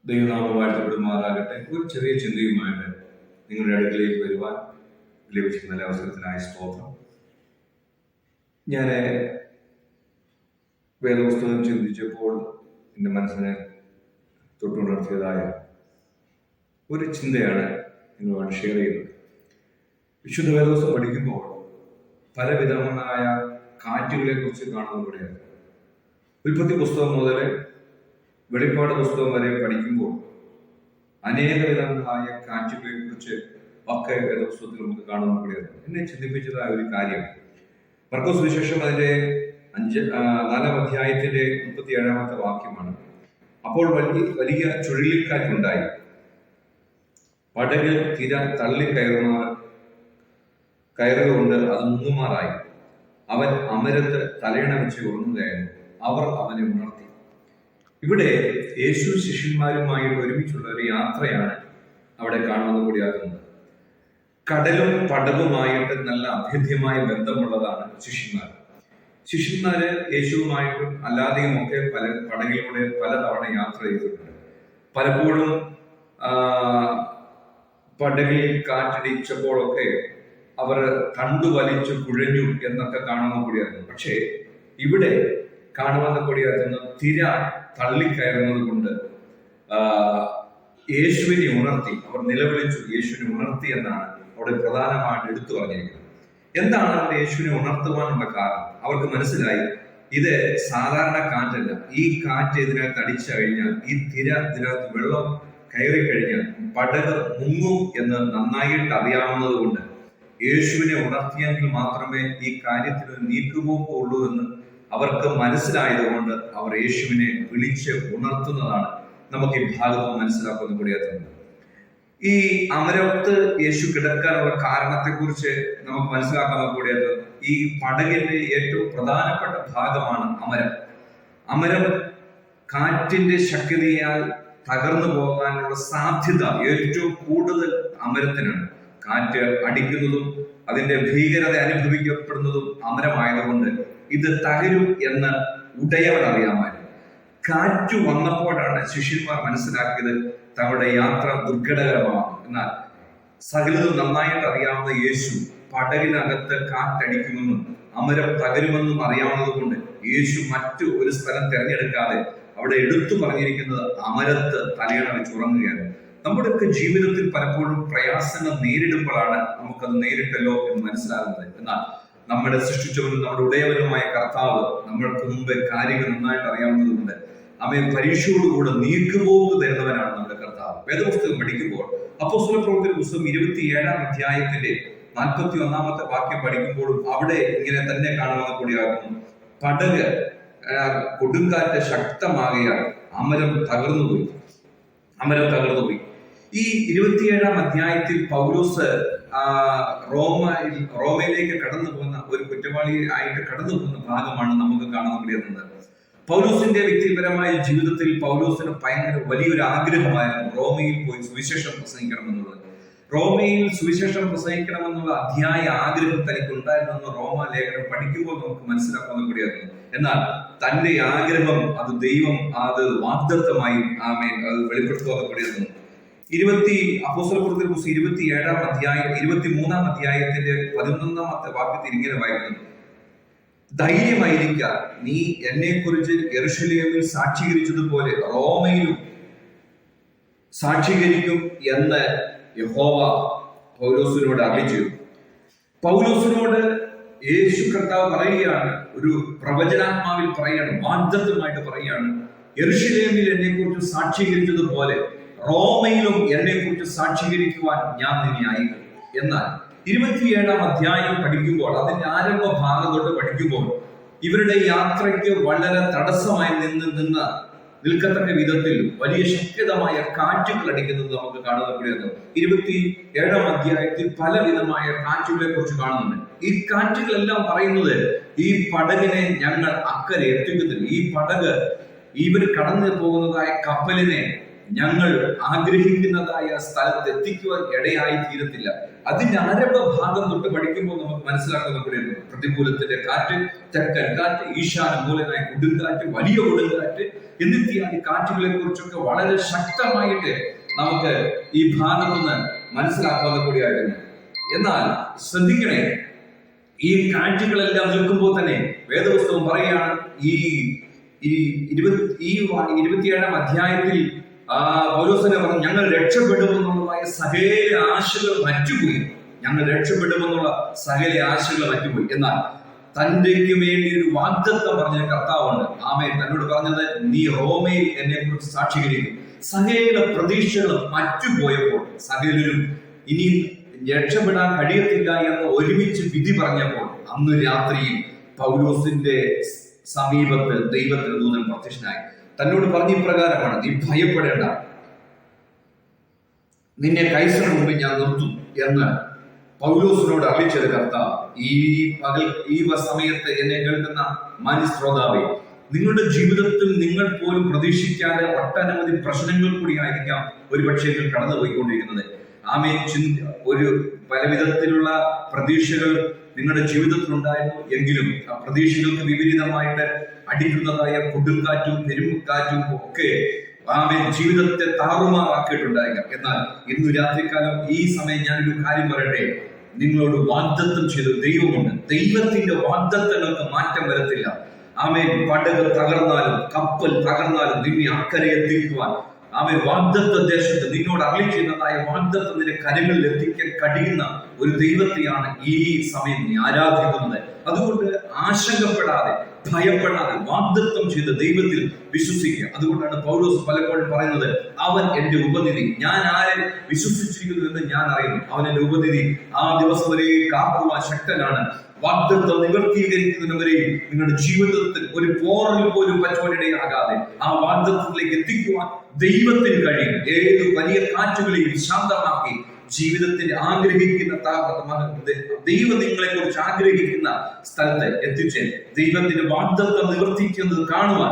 ദൈവനാമം വാഴ്ത്തപ്പെടുമാറാകട്ടെ. ഒരു ചെറിയ ചിന്തയുമായിട്ട് നിങ്ങളുടെ അടുക്കിലേക്ക് വരുവാൻ ലഭിച്ചിരുന്ന നല്ല അവസരത്തിനായി സ്തോത്രം. ഞാൻ വേദപുസ്തകം ചിന്തിച്ചപ്പോൾ എൻ്റെ മനസ്സിനെ തൊട്ടുണർത്തിയതായ ഒരു ചിന്തയാണ് നിങ്ങളുമായി ഷെയർ ചെയ്യുന്നത്. വിശുദ്ധ വേദപുസ്തകം പഠിക്കുമ്പോൾ പലവിധമായ കാറ്റുകളെ കുറിച്ച് കാണുന്നതിലൂടെയാണ്. ഉൽപ്പത്തി പുസ്തകം മുതൽ വെളിപ്പാട് പുസ്തകം വരെ പഠിക്കുമ്പോൾ അനേക വിധങ്ങളായ കാറ്റുകളെ കുറിച്ച് ഒക്കെ വേദപുസ്തകത്തിൽ നമുക്ക് കാണുന്നതിലൂടെയാണ്. എന്നെ ചിന്തിപ്പിച്ചതായ ഒരു കാര്യം മർക്കോസ് സുവിശേഷം അതിന്റെ 4-ാം അധ്യായത്തിന്റെ 37-ാമത്തെ വാക്യമാണ്. അപ്പോൾ വലിയ ചുഴലിക്കാറ്റുണ്ടായി, പടകിൽ തിര കയറുകൊണ്ട് അത് മുങ്ങുമാറായി. അവൻ അമരത്ത് തലയണ വെച്ച് ഉറങ്ങുകയായിരുന്നു. അവർ അവനെ ഉണർത്തി. ഇവിടെ യേശു ശിഷ്യന്മാരുമായിട്ട് ഒരുമിച്ചുള്ള ഒരു യാത്രയാണ് അവിടെ കാണുന്നത് കൂടിയാകുന്നത്. കടലും പടവുമായിട്ട് നല്ല അഭേദ്യമായ ബന്ധമുള്ളതാണ് ശിഷ്യന്മാര് യേശുവുമായിട്ടും അല്ലാതെയും ഒക്കെ പല പടകിലൂടെ പലതവണ യാത്ര ചെയ്തിട്ടുണ്ട്. പലപ്പോഴും പടകിൽ കാറ്റടിച്ചപ്പോഴൊക്കെ അവർ തണ്ടുവലിച്ചു കുഴഞ്ഞു എന്നൊക്കെ കാണുന്ന കൂടിയായിരുന്നു. പക്ഷേ ഇവിടെ കാണുവാൻ കൂടിയായിരുന്നു തിര തള്ളിക്കയറുന്നത് കൊണ്ട് യേശുവിനെ ഉണർത്തി. അവർ നിലവിളിച്ചു, യേശുവിനെ ഉണർത്തി എന്നാണ് അവിടെ പ്രധാനമായിട്ട് എടുത്തു പറഞ്ഞിരിക്കുന്നത്. എന്താണ് അവർ യേശുവിനെ ഉണർത്തുവാനുള്ള കാരണം? അവർക്ക് മനസ്സിലായി, ഇത് സാധാരണ കാറ്റല്ല. ഈ കാറ്റ് ഇതിനകത്ത് അടിച്ചു കഴിഞ്ഞാൽ, ഈ തിര ഇതിനകത്ത് വെള്ളം കയറി കഴിഞ്ഞാൽ പടക് മുങ്ങും എന്ന് നന്നായിട്ട് അറിയാവുന്നത് കൊണ്ട് യേശുവിനെ ഉണർത്തിയെങ്കിൽ മാത്രമേ ഈ കാര്യത്തിന് നീക്കുപോക്ക് ഉള്ളൂ എന്ന് അവർക്ക് മനസ്സിലായതുകൊണ്ട് അവർ യേശുവിനെ വിളിച്ച് ഉണർത്തുന്നതാണ് നമുക്ക് ഈ ഭാഗത്ത് മനസ്സിലാക്കുന്ന കൂടിയാകുന്നത്. ഈ അമരത്ത് യേശു കിടക്കാനുള്ള കാരണത്തെക്കുറിച്ച് നമുക്ക് മനസ്സിലാക്കാൻ കൂടിയത് ഈ പടകിന്റെ ഏറ്റവും പ്രധാനപ്പെട്ട ഭാഗമാണ് അമരം കാറ്റിന്റെ ശക്തിയാൽ തകർന്നു പോകാനുള്ള സാധ്യത ഏറ്റവും കൂടുതൽ അമരത്തിനാണ്. കാറ്റ് അടിക്കുന്നതും അതിന്റെ ഭീകരത അനുഭവിക്കപ്പെടുന്നതും അമരമായതുകൊണ്ട് ഇത് തകരും എന്ന് ഉടയവൻ അറിയാമായിരുന്നു. കാറ്റ് വന്നപ്പോഴാണ് ശിഷ്യന്മാർ മനസ്സിലാക്കിയത് തങ്ങളുടെ യാത്ര ദുർഘടകരമാണ്. എന്നാൽ സകലതും നന്നായിട്ട് അറിയാവുന്ന യേശു പടകിനകത്ത് കാറ്റടിക്കുമെന്നും അമരം തകരുമെന്നും അറിയാവുന്നത് കൊണ്ട് യേശു മറ്റു ഒരു സ്ഥലം തിരഞ്ഞെടുക്കാതെ അവിടെ എടുത്തു പറഞ്ഞിരിക്കുന്നത് അമരത്ത് തലയണ വെച്ച് ഉറങ്ങുകയാണ്. നമ്മുടെയൊക്കെ ജീവിതത്തിൽ പലപ്പോഴും പ്രയാസങ്ങൾ നേരിടുമ്പോഴാണ് നമുക്കത് നേരിട്ടല്ലോ എന്ന് മനസ്സിലാകുന്നത്. എന്നാൽ നമ്മളെ സൃഷ്ടിച്ചവനും നമ്മുടെ ഉടയവനുമായ കർത്താവ് നമ്മൾക്ക് മുമ്പേ കാര്യങ്ങൾ നന്നായിട്ട് അറിയാവുന്നതുകൊണ്ട് അവയെ പരീക്ഷയോടുകൂടെ നീക്കുപോക്ക് തരുന്നവനാണ് നമ്മുടെ കർത്താവ്. വേദപുസ്തകം പഠിക്കുമ്പോൾ അപ്പോസ്തല പ്രവൃത്തിയുടെ പുസ്തകം 27-ാം അധ്യായത്തിന്റെ 41-ാമത്തെ വാക്യം പഠിക്കുമ്പോഴും അവിടെ ഇങ്ങനെ തന്നെ കാണുവാൻ കൂടിയാകുന്നു. പടക് കൊടുങ്കാറ്റ് ശക്തമാകിയാൽ അമരം തകർന്നുപോയി. ഈ 27-ാം അധ്യായത്തിൽ പൗലോസ് റോമയിലേക്ക് കടന്നു പോകുന്ന ഒരു കുറ്റവാളി ആയിട്ട് കടന്നു പോകുന്ന ഭാഗമാണ് നമുക്ക് കാണാൻ കഴിയുന്നത്. പൗലോസിന്റെ വ്യക്തിപരമായ ജീവിതത്തിൽ പൗലോസിന് ഭയങ്കര വലിയൊരു ആഗ്രഹമായിരുന്നു റോമയിൽ പോയി സുവിശേഷം പ്രസംഗിക്കണമെന്നുള്ളത്. റോമയിൽ സുവിശേഷം പ്രസംഗിക്കണമെന്നുള്ള അതിയായ ആഗ്രഹം തനിക്ക് ഉണ്ടായിരുന്നെന്ന് റോമ ലേഖനം പഠിക്കുമ്പോൾ നമുക്ക് മനസ്സിലാക്കാൻ കഴിയായിരുന്നു. എന്നാൽ തന്റെ ആഗ്രഹം അത് ദൈവം അത് വാഗ്ദത്തമായി അത് വെളിപ്പെടുത്തുവാൻ കഴിയുന്നു. അപ്പോസ്തല പ്രവൃത്തിയുടെ പുസ്തകം 27-ാം അധ്യായം 23-ാം അധ്യായത്തിന്റെ 11-ാമത്തെ വാക്യത്തിൽ ഇങ്ങനെ വായിക്കുന്നു: ധൈര്യമായിരിക്ക, നീ എന്നെ കുറിച്ച് യെരൂശലേമിൽ സാക്ഷീകരിച്ചതുപോലെ റോമയിലും സാക്ഷീകരിക്കും എന്ന് യഹോവ പൗലോസിനോട് അറിയിച്ചു. പൗലോസിനോട് യേശു കർത്താവ് പറയുകയാണ്, ഒരു പ്രവചനാത്മാവിൽ പറയാണ്, വാഗ്ദത്തമായിട്ട് പറയാണ്, യെരൂശലേമിൽ എന്നെ കുറിച്ച് സാക്ഷീകരിച്ചതുപോലെ റോമയിലും എന്നെ കുറിച്ച് സാക്ഷീകരിക്കുവാൻ ഞാൻ നിന്നെ അയക്കും. എന്നാൽ 27-ാം അധ്യായം പഠിക്കുമ്പോൾ, അതിന്റെ ആരംഭ ഭാഗം തൊട്ട് പഠിക്കുമ്പോൾ ഇവരുടെ യാത്രയ്ക്ക് വളരെ തടസ്സമായി നിൽക്കത്തക്ക വിധത്തിൽ വലിയ ശക്തമായ കാറ്റുകൾ അടിക്കുന്നത് നമുക്ക് കാണുന്നത്. 27-ാം അധ്യായത്തിൽ പലവിധമായ കാറ്റുകളെ കുറിച്ച് കാണുന്നുണ്ട്. ഈ കാറ്റുകളെല്ലാം പറയുന്നത് ഈ പടകിനെ ഞങ്ങൾ അക്കരെ എത്തിക്കത്തില്ല, ഈ പടക് ഇവർ കടന്നു പോകുന്നതായ കപ്പലിനെ ഞങ്ങൾ ആഗ്രഹിക്കുന്നതായ സ്ഥലത്ത് എത്തിക്കുവാൻ ഇടയായി തീരത്തില്ല. അതിന്റെ ആരംഭ ഭാഗം തൊട്ട് പഠിക്കുമ്പോൾ നമുക്ക് മനസ്സിലാക്കുന്ന കൂടിയുണ്ട്. പ്രതികൂലത്തിന്റെ കാറ്റ്, തെക്കൻ കാറ്റ്, ഈശാന മൂലനായ കൊടുങ്കാറ്റ്, വലിയ കൊടുങ്കാറ്റ് എന്നിത്യാദി കാറ്റുകളെ കുറിച്ചൊക്കെ വളരെ ശക്തമായിട്ട് നമുക്ക് ഈ ഭാഗത്ത് നിന്ന് മനസ്സിലാക്കാവുന്ന കൂടിയായിരുന്നു. എന്നാൽ ശ്രദ്ധിക്കണേ, ഈ കാറ്റുകളെല്ലാം നിൽക്കുമ്പോൾ തന്നെ വേദപുസ്തകം പറയുകയാണ്, ഈ 27-ാം അധ്യായത്തിൽ പൗലോസിനെ പറഞ്ഞു, ഞങ്ങൾ രക്ഷപ്പെടുമെന്നുള്ളതായ സകല ആശകൾ മറ്റുപോയി. ഞങ്ങൾ രക്ഷപ്പെടുമെന്നുള്ള സകല ആശകൾ മറ്റുപോയി. എന്നാൽ തന്റെക്ക് വേണ്ടി ഒരു വാഗ്ദത്തം പറഞ്ഞ കർത്താവുണ്ട്. ആമേൻ. തന്നോട് പറഞ്ഞത്, നീ റോമയിൽ എന്നെ കുറിച്ച് സാക്ഷീകരിക്കും. സകല പ്രതീക്ഷകളും മറ്റുപോയപ്പോൾ, സകലരും ഇനി രക്ഷപ്പെടാൻ കഴിയത്തില്ല എന്ന് ഒരുമിച്ച് വിധി പറഞ്ഞപ്പോൾ, അന്ന് രാത്രിയിൽ പൗലോസിന്റെ സമീപത്ത് ദൈവത്തിന്റെ ദൂതൻ പ്രത്യക്ഷനായി. തന്നോട് പറഞ്ഞ ഇപ്രകാരമാണ്, നീ ഭയപ്പെടേണ്ട, നിന്നെ കൈസറിന് മുമ്പിൽ ഞാൻ നിർത്തും എന്ന് പൗലോസിനോട് അറിയിച്ചത് കർത്താവ്. ഈ സമയത്ത് എന്നെ കേൾക്കുന്ന മാന്യശ്രോതാവേ, നിങ്ങളുടെ ജീവിതത്തിൽ നിങ്ങൾ പോലും പ്രതീക്ഷിക്കാതെ ഒട്ടനവധി പ്രശ്നങ്ങൾ കൂടിയായിരിക്കാം ഒരുപക്ഷെ കടന്നുപോയിക്കൊണ്ടിരിക്കുന്നത്. ഒരു പലവിധത്തിലുള്ള പ്രതീക്ഷകൾ നിങ്ങളുടെ ജീവിതത്തിൽ ഉണ്ടായിരുന്നു. എങ്കിലും ആ പ്രതീക്ഷകൾക്ക് വിപരീതമായിട്ട് അടിക്കുന്നതായ കൊടുങ്കാറ്റും പെരുമക്കാറ്റും ഒക്കെ ജീവിതത്തെ താറുമാറാക്കിയിട്ടുണ്ടായിരിക്കാം. എന്നാൽ ഇന്നു രാത്രികാലം ഈ സമയം ഞാനൊരു കാര്യം പറയട്ടെ, നിങ്ങളോട് വാഗ്ദത്തം ചെയ്ത ദൈവമുണ്ട്. ദൈവത്തിന്റെ വാഗ്ദത്തങ്ങൾക്ക് മാറ്റം വരത്തില്ല. പടക് തകർന്നാലും കപ്പൽ തകർന്നാലും നിന്നെ അക്കരെ എത്തിക്കുവാൻ വാഗ്ദത്ത ദേശത്ത് നിന്നോട് അരുളി ചെയ്യുന്നതായ വാഗ്ദത്തം നിന്റെ കരങ്ങളിൽ എത്തിക്കാൻ കഴിയുന്ന ഒരു ദൈവത്തെയാണ് ഈ സമയം നീ ആരാധിക്കുന്നത്. അതുകൊണ്ട് ആശങ്കപ്പെടാതെ, ഭയപ്പെടാതെ വാഗ്ദത്തം ചെയ്ത ദൈവത്തിൽ വിശ്വസിക്കുക. അതുകൊണ്ടാണ് പൗലോസ് പലപ്പോഴും പറയുന്നത്, അവൻ എന്റെ ഉപനിധി, ഞാൻ ആരെ വിശ്വസിച്ചിരിക്കുന്നു എന്ന് ഞാൻ അറിയുന്നു. അവൻ എന്റെ ഉപനിധി, ആ ദിവസം വരെ കാക്കുവാൻ ശക്തനാണ്. വാഗ്ദത്തം നിവർത്തീകരിക്കുന്നവരെയും നിങ്ങളുടെ ജീവിതത്തിൽ ഒരു പോറൽ പോലും പറ്റുവാനിടയാകാതെ ആ വാഗ്ദത്തത്തിലേക്ക് എത്തിക്കുവാൻ ദൈവത്തിന് കഴിയും. ഏത് വലിയ കാറ്റുകളെയും ശാന്തമാക്കി ജീവിതത്തിൽ ആഗ്രഹിക്കുന്ന ദൈവം നിങ്ങളെ കുറിച്ച് ആഗ്രഹിക്കുന്ന സ്ഥലത്ത് എത്തിച്ചേരും. ദൈവത്തിന്റെ വാഗ്ദത്തം നിവർത്തിക്കുന്നത് കാണുവാൻ